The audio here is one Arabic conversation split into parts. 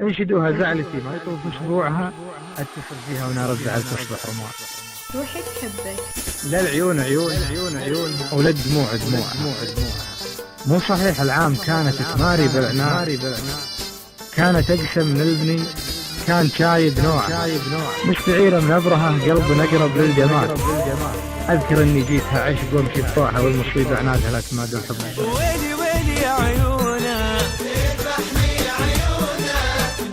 انشدوها زعلتي ما يطوف اسبوعها، اتصل فيها وانا رزعل تصبح رماد. روحي تحبك. لا العيون عيون عيون عيون ولا الدموع دموع. مو صحيح العام كانت تماري بالعناء، كانت اقسم من البني، كان شايب نوع مش بعيرة من ابرهة، قلب نقرب للجمال. اذكر اني جيتها عشق وامشي بطوعها والمصيبة عنادها لا تماد الحب. ويلي ويلي يا عيونا تذبحني يا عيونا،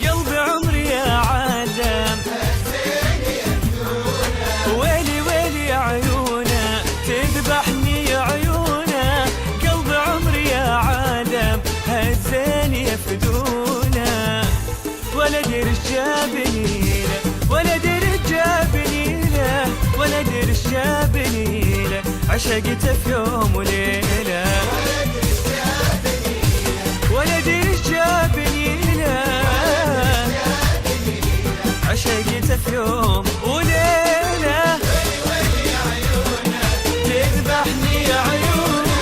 قلبي عمري يا عالم هزيني يفدونا. ويلي ويلي يا عيونا تذبحني يا عيونا، قلبي عمري يا عالم هزيني يفدونا. ولا ادري ايش جابني له، ولا ادري ايش جابني له، ولا ادري ايش جابني له، عشقته في يوم وليله. ولا ادري ايش جابني له، عشقته في يوم وليله. تذبحني يا عيونه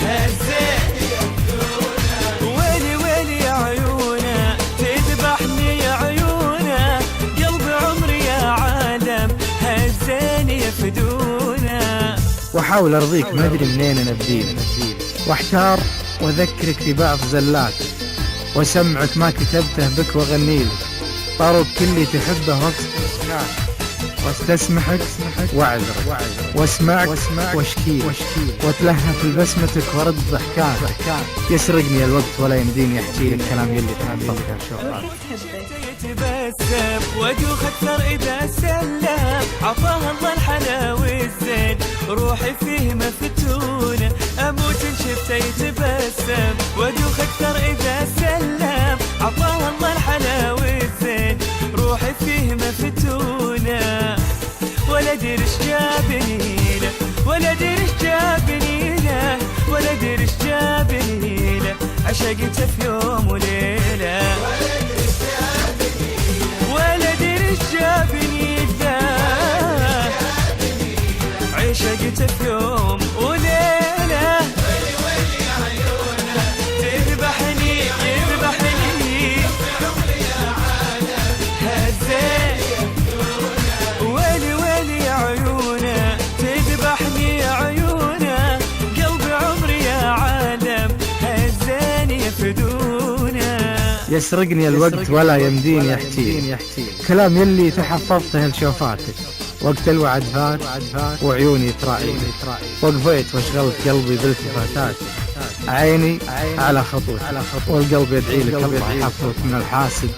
هزيني يفدونا. ويلي ويلي يا عيونه تذبحني يا عيونه، قلبي عمري يا عالم هزيني يفدونا. واحاول ارضيك ما ادري منين انبديك، واحتار واذكرك في بعض زلاتك، واسمعك ما كتبته بك واغنيلك. طارق كلي تحبه وقت واستسمحك واعذرك، واسمعك واشكيلك، واتلهف لبسمتك ورد ضحكاتك. يسرقني الوقت ولا يمديني احكي لك كلام يلي تحفظك هالشوقات. يتبسم وادوخ اكثر اذا سلم، عطاه الله الحلا والزين، روحي فيه مفتونه، اموت ان شفته يتبسم وادوخ اكثر اذا سلم، عطاه الله الحلا والزين، روحي فيه مفتونه. ولا ادري ايش جابني له، ولا ادري ايش جابني له، ولا ادري ايش جابني له، عشقته في يوم وليله. ولا ادري ايش جابني له، عشقته في يوم وليله. ويلي يا عيونه تذبحني يذبحني، هزيني يفدونا. ويلي ويلي يا عيونه تذبحني يا عيونه، قلبي عمري يا عالم هزيني يفدونا. يسرقني الوقت ولا يمديني احكي كلام يلي تحفظته لشوفاتك، وقت الوعد فات وعيوني تراعيني، وقفيت واشغلت قلبي بالتفاتات. عيني على خطوك والقلب يدعي لك، الله يحفظك من الحاسد،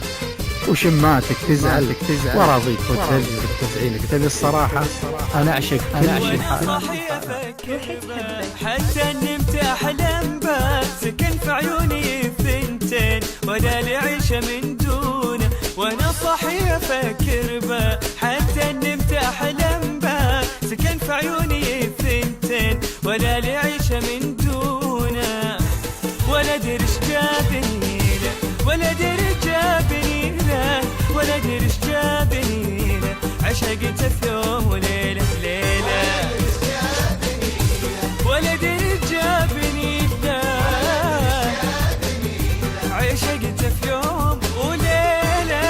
وشماتك تزعل وراضيك وتهزك تزعيلك. تبي الصراحة أنا أعشق كل حال. حتى نمت أحلم به، سكن في عيوني ثنتين، ولا لي عيشة من دونه، وأنا صاحي أفكر به. حتى نمت أحلم به، سكن في عيوني ثنتين، ولا لي عيشة من دونه. ولا أدري إيش جابني له، ولا أدري إيش جابني له، ولا أدري إيش جابني له، عشقته في